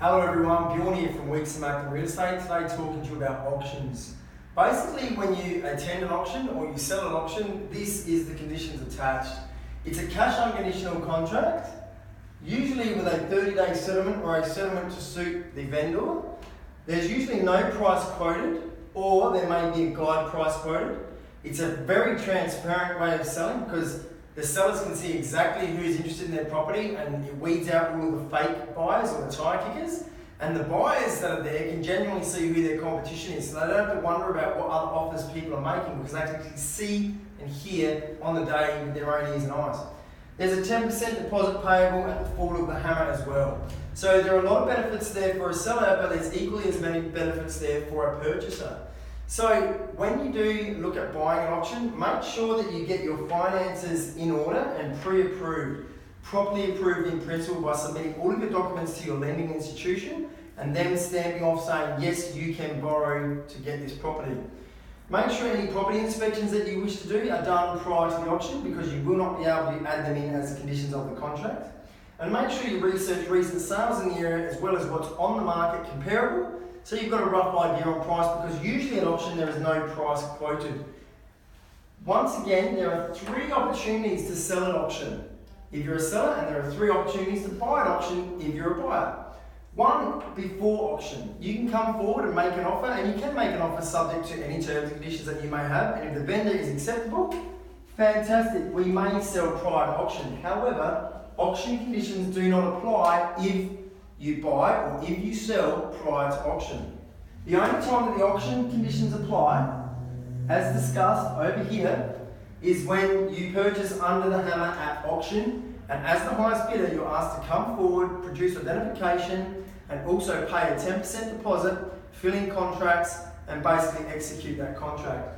Hello everyone, Bjorn here from Weeks Immaculate Real Estate. Today talking to you about auctions. Basically, when you attend an auction or you sell an auction, this is the conditions attached. It's a cash unconditional contract, usually with a 30-day settlement or a settlement to suit the vendor. There's usually no price quoted, or there may be a guide price quoted. It's a very transparent way of selling because the sellers can see exactly who's interested in their property and it weeds out all of the fake buyers or the tire kickers. And the buyers that are there can genuinely see who their competition is, so they don't have to wonder about what other offers people are making because they can actually see and hear on the day with their own ears and eyes. There's a 10% deposit payable at the fall of the hammer as well. So there are a lot of benefits there for a seller, but there's equally as many benefits there for a purchaser. So when you do look at buying an auction, make sure that you get your finances in order and pre-approved, properly approved in principle by submitting all of your documents to your lending institution and then stamping off saying, yes, you can borrow to get this property. Make sure any property inspections that you wish to do are done prior to the auction because you will not be able to add them in as conditions of the contract. And make sure you research recent sales in the area as well as what's on the market comparable, so you've got a rough idea on price because usually at auction there is no price quoted. Once again, there are 3 opportunities to sell at auction if you're a seller, and there are 3 opportunities to buy at auction if you're a buyer. 1, before auction. You can come forward and make an offer, and you can make an offer subject to any terms and conditions that you may have, and if the vendor is acceptable, fantastic, we may sell prior to auction. However, auction conditions do not apply if you buy or if you sell prior to auction. The only time that the auction conditions apply, as discussed over here, is when you purchase under the hammer at auction, and as the highest bidder you're asked to come forward, produce identification and also pay a 10% deposit, fill in contracts and basically execute that contract.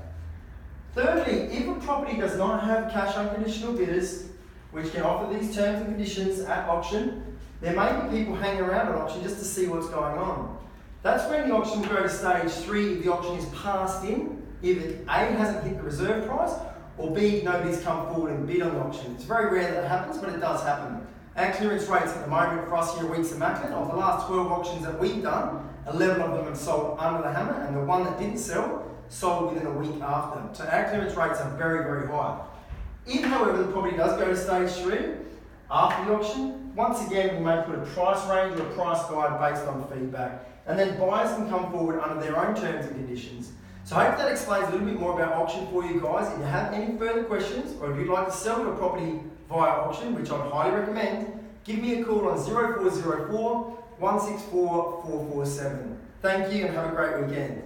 Thirdly, if a property does not have cash unconditional bidders which can offer these terms and conditions at auction, there may be people hanging around at auction just to see what's going on. That's when the auction will go to stage 3 if the auction is passed in, if it A, hasn't hit the reserve price, or B, nobody's come forward and bid on the auction. It's very rare that it happens, but it does happen. Our clearance rates at the moment for us here at Weeks Immaculate, of the last 12 auctions that we've done, 11 of them have sold under the hammer, and the one that didn't sell sold within a week after. So our clearance rates are very, very high. If, however, the property does go to stage 3, after the auction, once again we may put a price range or a price guide based on feedback, and then buyers can come forward under their own terms and conditions. So I hope that explains a little bit more about auction for you guys. If you have any further questions or if you'd like to sell your property via auction, which I'd highly recommend, give me a call on 0404 164 447. Thank you and have a great weekend.